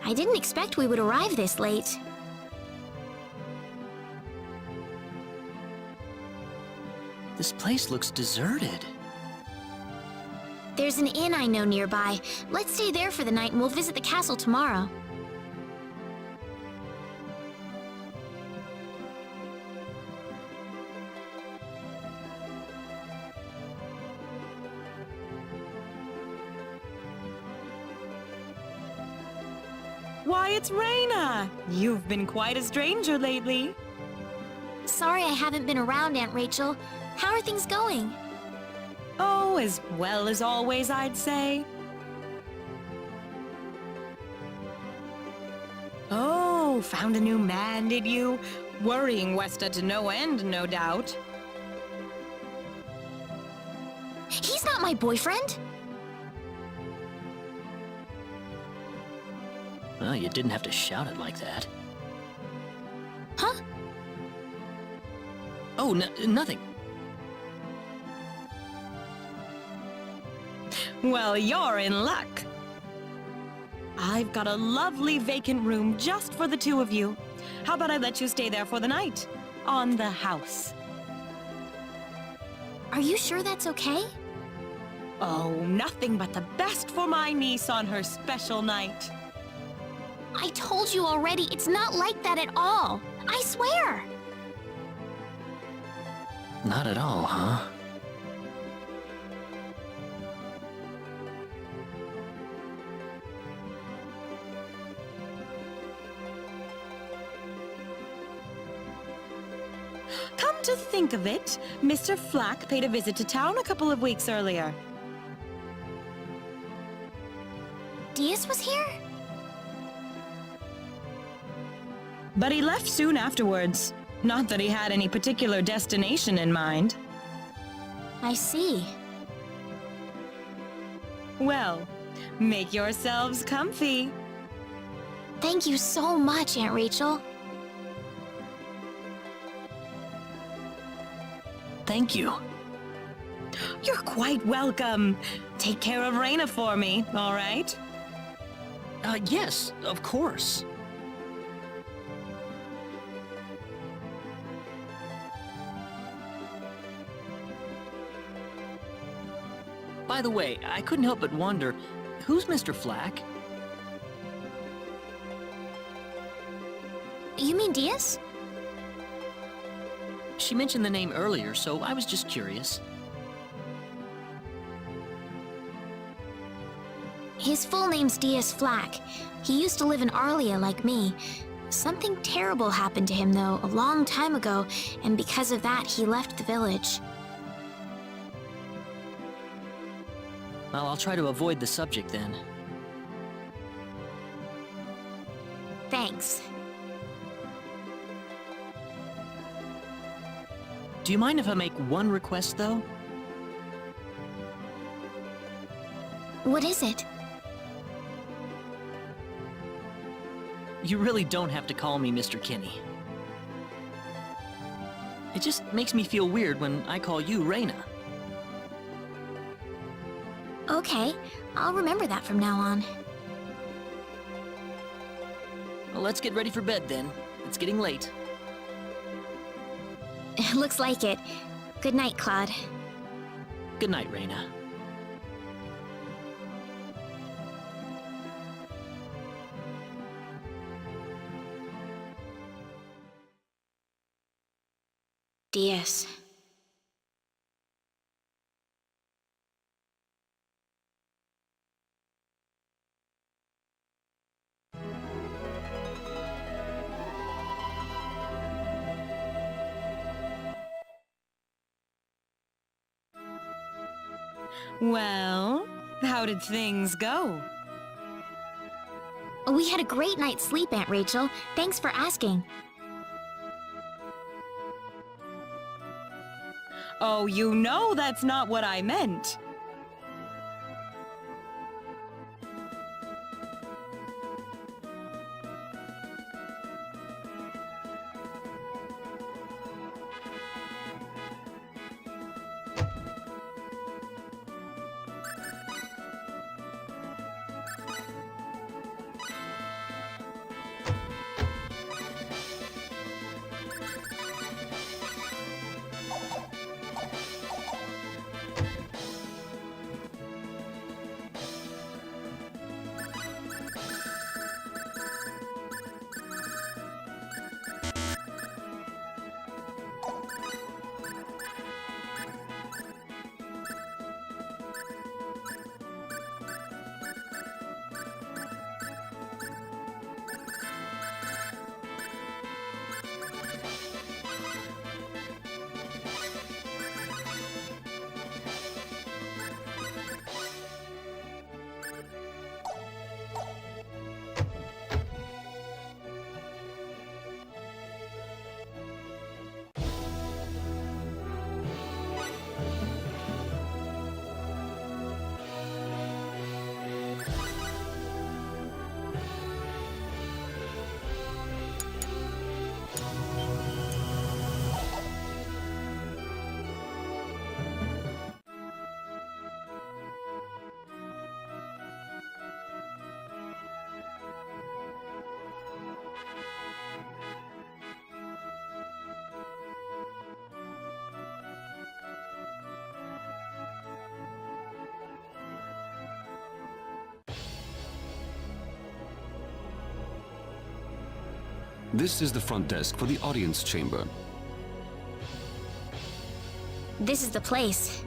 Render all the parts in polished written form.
I didn't expect we would arrive this late. This place looks deserted. There's an inn I know nearby. Let's stay there for the night and we'll visit the castle tomorrow. Why, it's Rena! You've been quite a stranger lately. Sorry I haven't been around, Aunt Rachel. How are things going? Oh, as well as always, I'd say. Oh, found a new man, did you? Worrying Westa to no end, no doubt. He's not my boyfriend! Well, you didn't have to shout it like that. Huh? Oh, nothing. Well, you're in luck. I've got a lovely vacant room just for the two of you. How about I let you stay there for the night? On the house. Are you sure that's okay? Oh, nothing but the best for my niece on her special night. I told you already, it's not like that at all. I swear! Not at all, huh? Come to think of it, Mr. Flack paid a visit to town a couple of weeks earlier. Diaz was here? But he left soon afterwards. Not that he had any particular destination in mind. I see. Well, make yourselves comfy. Thank you so much, Aunt Rachel. Thank you. You're quite welcome. Take care of Rena for me, all right? Yes, of course. By the way, I couldn't help but wonder, who's Mr. Flack? You mean Diaz? She mentioned the name earlier, so I was just curious. His full name's Diaz Flack. He used to live in Arlia like me. Something terrible happened to him, though, a long time ago, and because of that, he left the village. Well, I'll try to avoid the subject then. Thanks. Do you mind if I make one request, though? What is it? You really don't have to call me Mr. Kinney. It just makes me feel weird when I call you Rena. Okay, I'll remember that from now on. Well, let's get ready for bed then. It's getting late. Looks like it. Good night, Claude. Good night, Rena. Diaz. Well, how did things go? We had a great night's sleep, Aunt Rachel. Thanks for asking. Oh, you know that's not what I meant. This is the front desk for the audience chamber. This is the place.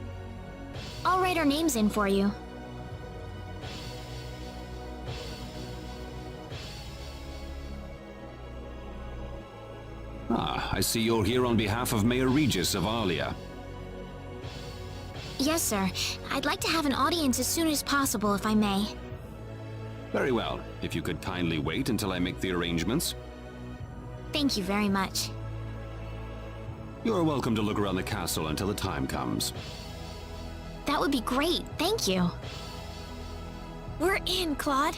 I'll write our names in for you. Ah, I see you're here on behalf of Mayor Regis of Alia. Yes, sir. I'd like to have an audience as soon as possible, if I may. Very well. If you could kindly wait until I make the arrangements. Thank you very much. You're welcome to look around the castle until the time comes. That would be great, thank you. We're in, Claude.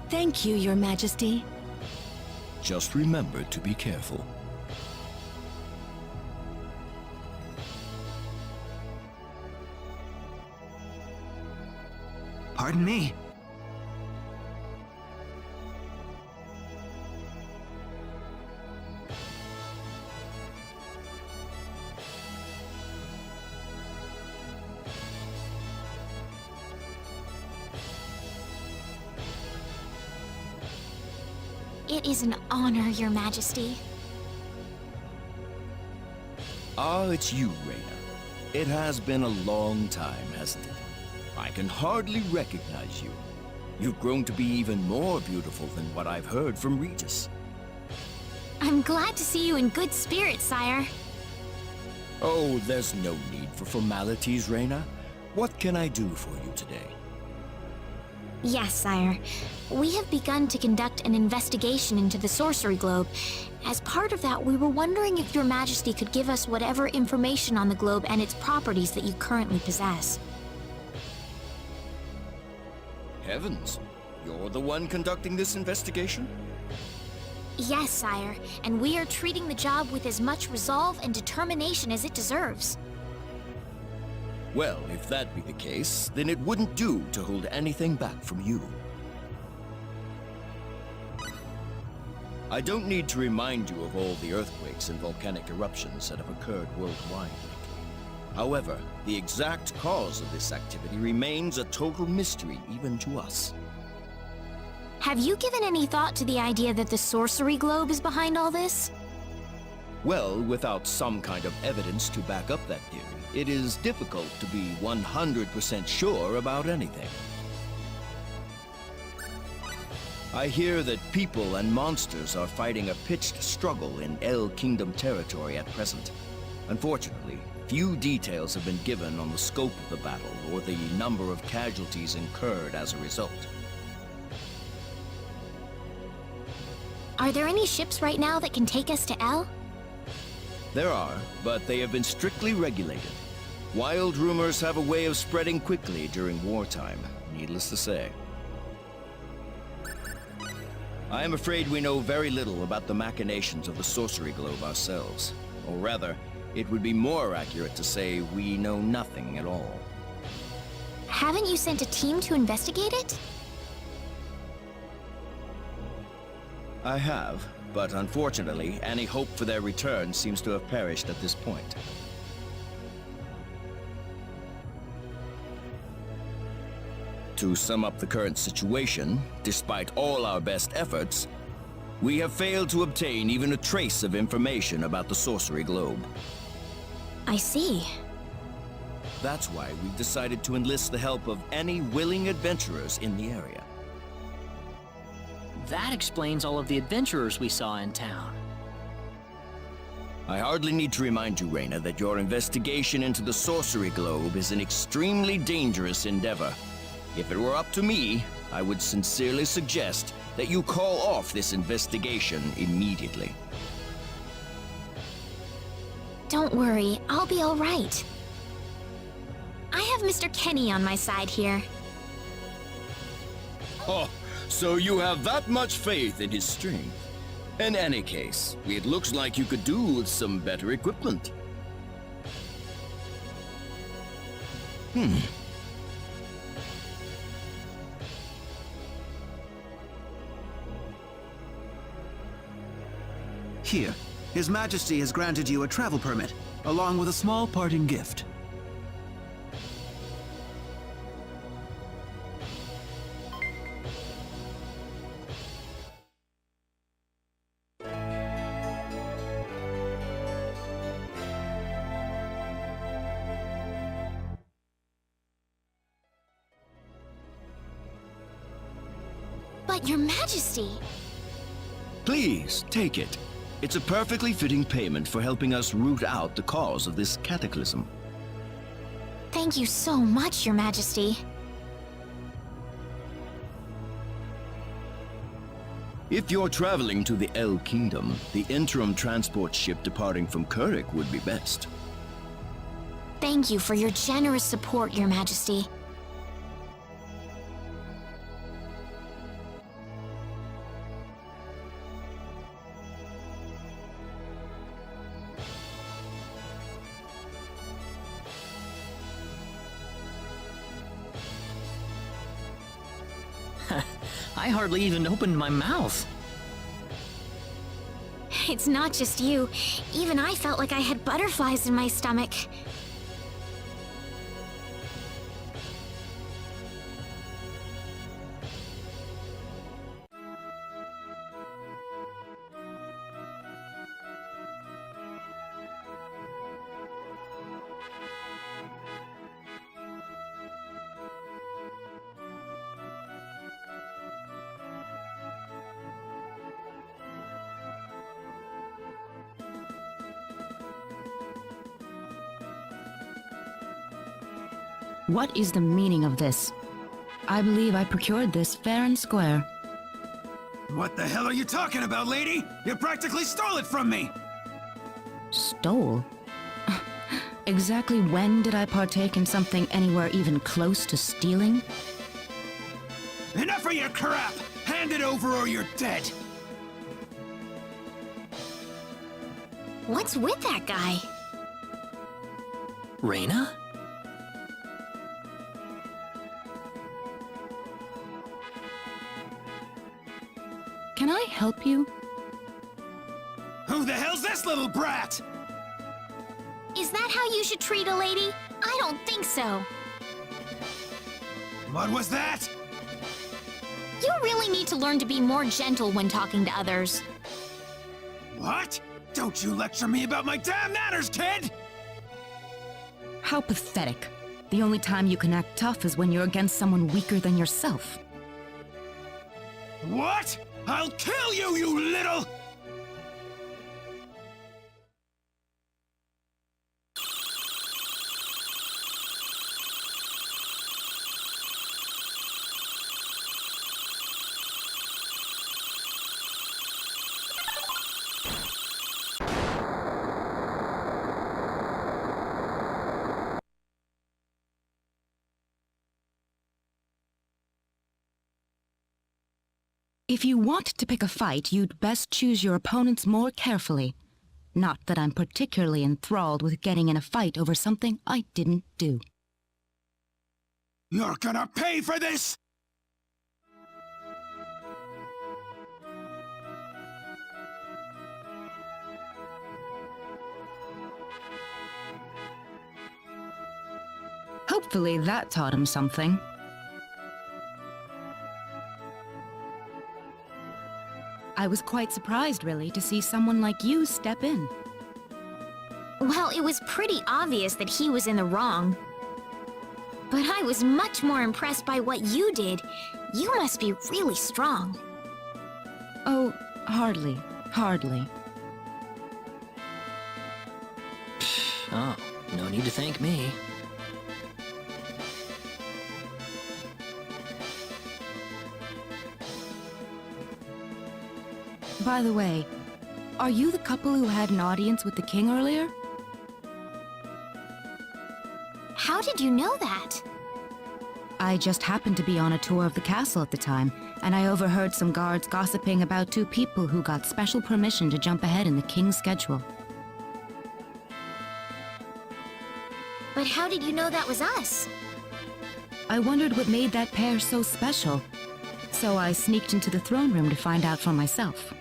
Thank you, Your Majesty. Just remember to be careful. Pardon me. It is an honor, Your Majesty. Ah, it's you, Rena. It has been a long time, hasn't it? I can hardly recognize you. You've grown to be even more beautiful than what I've heard from Regis. I'm glad to see you in good spirits, sire. Oh, there's no need for formalities, Rena. What can I do for you today? Yes, sire. We have begun to conduct an investigation into the sorcery globe. As part of that, we were wondering if Your Majesty could give us whatever information on the globe and its properties that you currently possess. Heavens, you're the one conducting this investigation? Yes, sire, and we are treating the job with as much resolve and determination as it deserves. Well, if that be the case, then it wouldn't do to hold anything back from you. I don't need to remind you of all the earthquakes and volcanic eruptions that have occurred worldwide lately. However, the exact cause of this activity remains a total mystery even to us. Have you given any thought to the idea that the sorcery globe is behind all this? Well, without some kind of evidence to back up that theory, it is difficult to be 100% sure about anything. I hear that people and monsters are fighting a pitched struggle in El Kingdom territory at present. Unfortunately, few details have been given on the scope of the battle or the number of casualties incurred as a result. Are there any ships right now that can take us to El? There are, but they have been strictly regulated. Wild rumors have a way of spreading quickly during wartime, needless to say. I am afraid we know very little about the machinations of the sorcery globe ourselves. Or rather, it would be more accurate to say we know nothing at all. Haven't you sent a team to investigate it? I have, but unfortunately, any hope for their return seems to have perished at this point. To sum up the current situation, despite all our best efforts, we have failed to obtain even a trace of information about the sorcery globe. I see. That's why we've decided to enlist the help of any willing adventurers in the area. That explains all of the adventurers we saw in town. I hardly need to remind you, Rena, that your investigation into the sorcery globe is an extremely dangerous endeavor. If it were up to me, I would sincerely suggest that you call off this investigation immediately. Don't worry, I'll be all right. I have Mr. Kenny on my side here. Oh, so you have that much faith in his strength? In any case, it looks like you could do with some better equipment. Here, His Majesty has granted you a travel permit, along with a small parting gift. But Your Majesty! Please, take it. It's a perfectly fitting payment for helping us root out the cause of this cataclysm. Thank you so much, Your Majesty. If you're traveling to the El Kingdom, the interim transport ship departing from Kurik would be best. Thank you for your generous support, Your Majesty. I hardly even opened my mouth. It's not just you. Even I felt like I had butterflies in my stomach. What is the meaning of this? I believe I procured this fair and square. What the hell are you talking about, lady? You practically stole it from me! Stole? Exactly when did I partake in something anywhere even close to stealing? Enough of your crap! Hand it over or you're dead! What's with that guy? Rena? Can I help you? Who the hell's this little brat? Is that how you should treat a lady? I don't think so. What was that? You really need to learn to be more gentle when talking to others. What? Don't you lecture me about my damn manners, kid! How pathetic. The only time you can act tough is when you're against someone weaker than yourself. What? I'll kill you, you little... If you want to pick a fight, you'd best choose your opponents more carefully. Not that I'm particularly enthralled with getting in a fight over something I didn't do. You're gonna pay for this! Hopefully that taught him something. I was quite surprised, really, to see someone like you step in. Well, it was pretty obvious that he was in the wrong. But I was much more impressed by what you did. You must be really strong. Oh, hardly. Hardly. Oh, no need to thank me. By the way, are you the couple who had an audience with the king earlier? How did you know that? I just happened to be on a tour of the castle at the time, and I overheard some guards gossiping about two people who got special permission to jump ahead in the king's schedule. But how did you know that was us? I wondered what made that pair so special, so I sneaked into the throne room to find out for myself.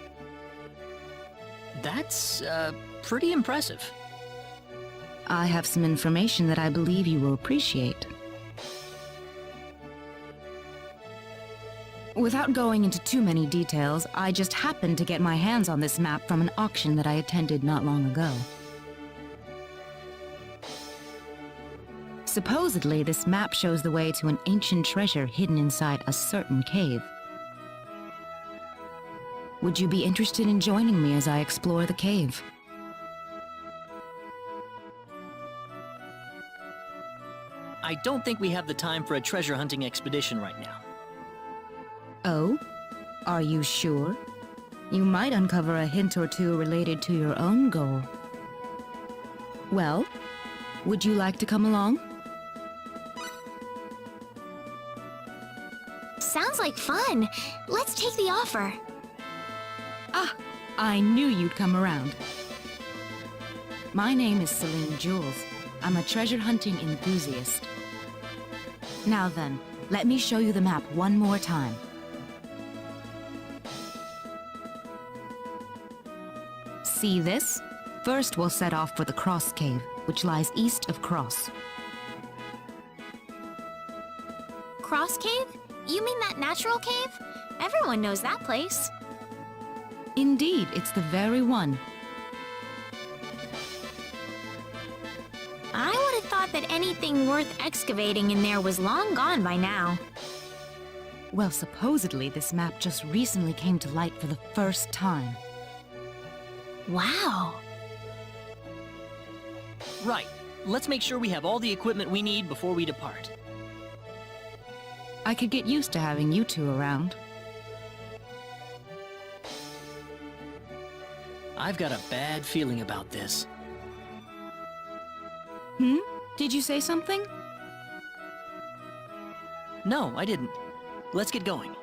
That's, pretty impressive. I have some information that I believe you will appreciate. Without going into too many details, I just happened to get my hands on this map from an auction that I attended not long ago. Supposedly, this map shows the way to an ancient treasure hidden inside a certain cave. Would you be interested in joining me as I explore the cave? I don't think we have the time for a treasure hunting expedition right now. Oh? Are you sure? You might uncover a hint or two related to your own goal. Well, would you like to come along? Sounds like fun. Let's take the offer. Ah, I knew you'd come around. My name is Celine Jules. I'm a treasure hunting enthusiast. Now then, let me show you the map one more time. See this? First we'll set off for the Cross Cave, which lies east of Cross. Cross Cave? You mean that natural cave? Everyone knows that place. Indeed, it's the very one. I would have thought that anything worth excavating in there was long gone by now. Well, supposedly this map just recently came to light for the first time. Wow. Right. Let's make sure we have all the equipment we need before we depart. I could get used to having you two around. I've got a bad feeling about this. Hmm? Did you say something? No, I didn't. Let's get going.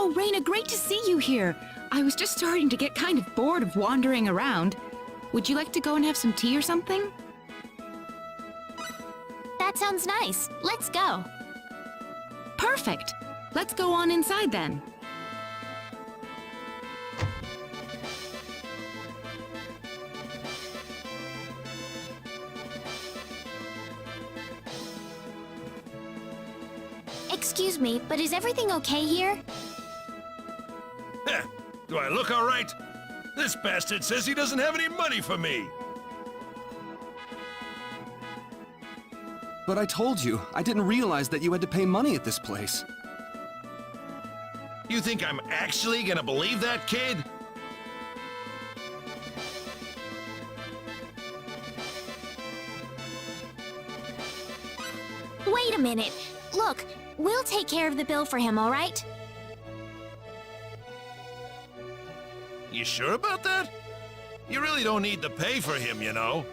Oh, Rena, great to see you here. I was just starting to get kind of bored of wandering around. Would you like to go and have some tea or something? That sounds nice. Let's go. Perfect. Let's go on inside then. Excuse me, but is everything okay here? Heh, do I look all right? This bastard says he doesn't have any money for me. But I told you, I didn't realize that you had to pay money at this place. You think I'm actually gonna believe that, kid? Wait a minute. Look, we'll take care of the bill for him, all right? You sure about that? You really don't need to pay for him, you know.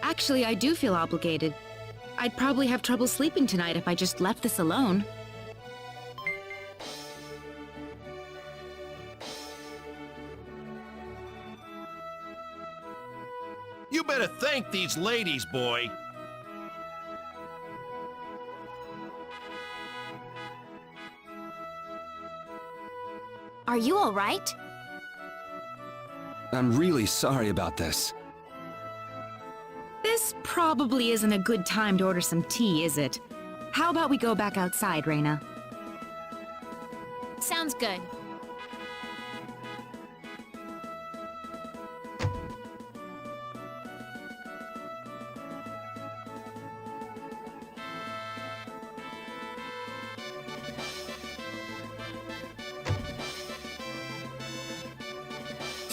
Actually, I do feel obligated. I'd probably have trouble sleeping tonight if I just left this alone. You better thank these ladies, boy. Are you all right? I'm really sorry about this. This probably isn't a good time to order some tea, is it? How about we go back outside, Rena? Sounds good.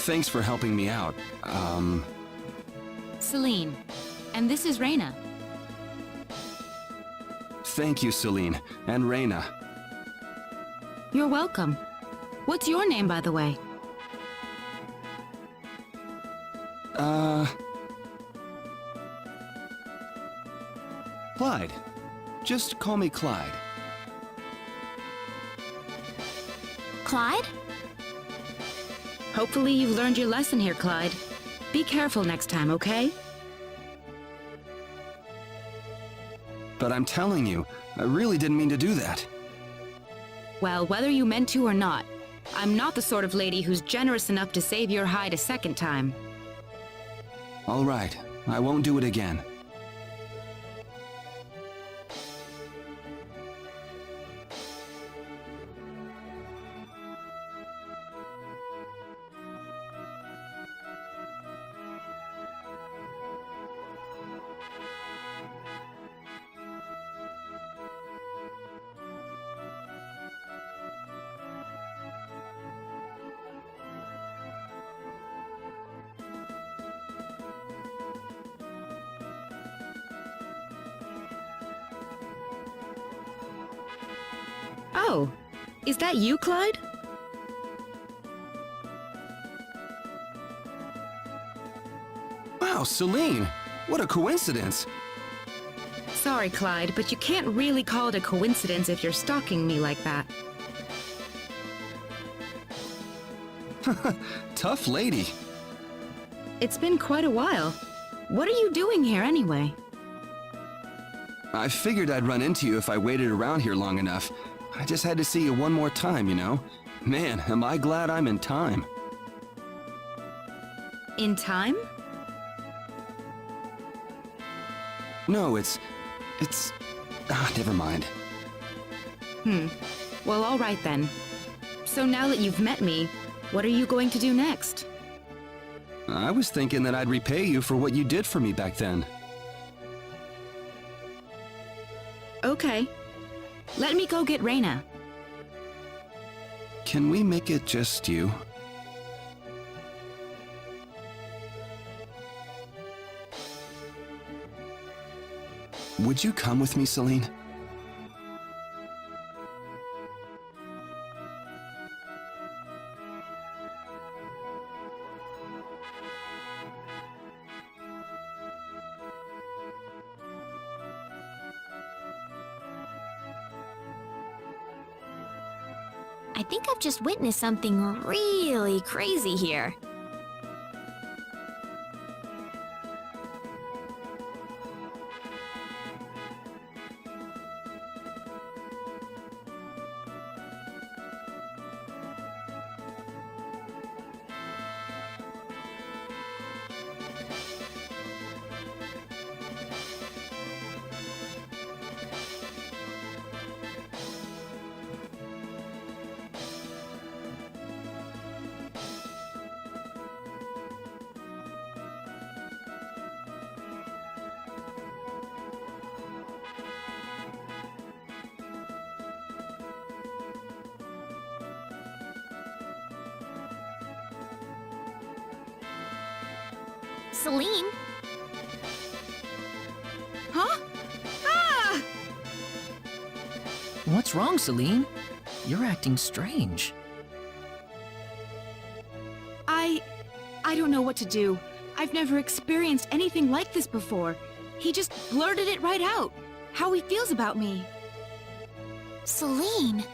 Thanks for helping me out. Celine. And this is Rena. Thank you, Celine. And Rena. You're welcome. What's your name, by the way? Clyde. Just call me Clyde. Clyde? Hopefully you've learned your lesson here, Clyde. Be careful next time, okay? But I'm telling you, I really didn't mean to do that. Well, whether you meant to or not, I'm not the sort of lady who's generous enough to save your hide a second time. All right, I won't do it again. Oh, is that you, Clyde? Wow, Celine! What a coincidence! Sorry, Clyde, but you can't really call it a coincidence if you're stalking me like that. Tough lady. It's been quite a while. What are you doing here anyway? I figured I'd run into you if I waited around here long enough. I just had to see you one more time, you know? Man, am I glad I'm in time. In time? No, it's... never mind. Well, all right then. So now that you've met me, what are you going to do next? I was thinking that I'd repay you for what you did for me back then. Okay. Let me go get Rena. Can we make it just you? Would you come with me, Celine? I think I've just witnessed something really crazy here. Celine? Huh? Ah! What's wrong, Celine? You're acting strange. I don't know what to do. I've never experienced anything like this before. He just blurted it right out. How he feels about me. Celine?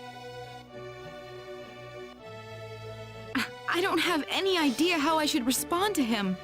I don't have any idea how I should respond to him.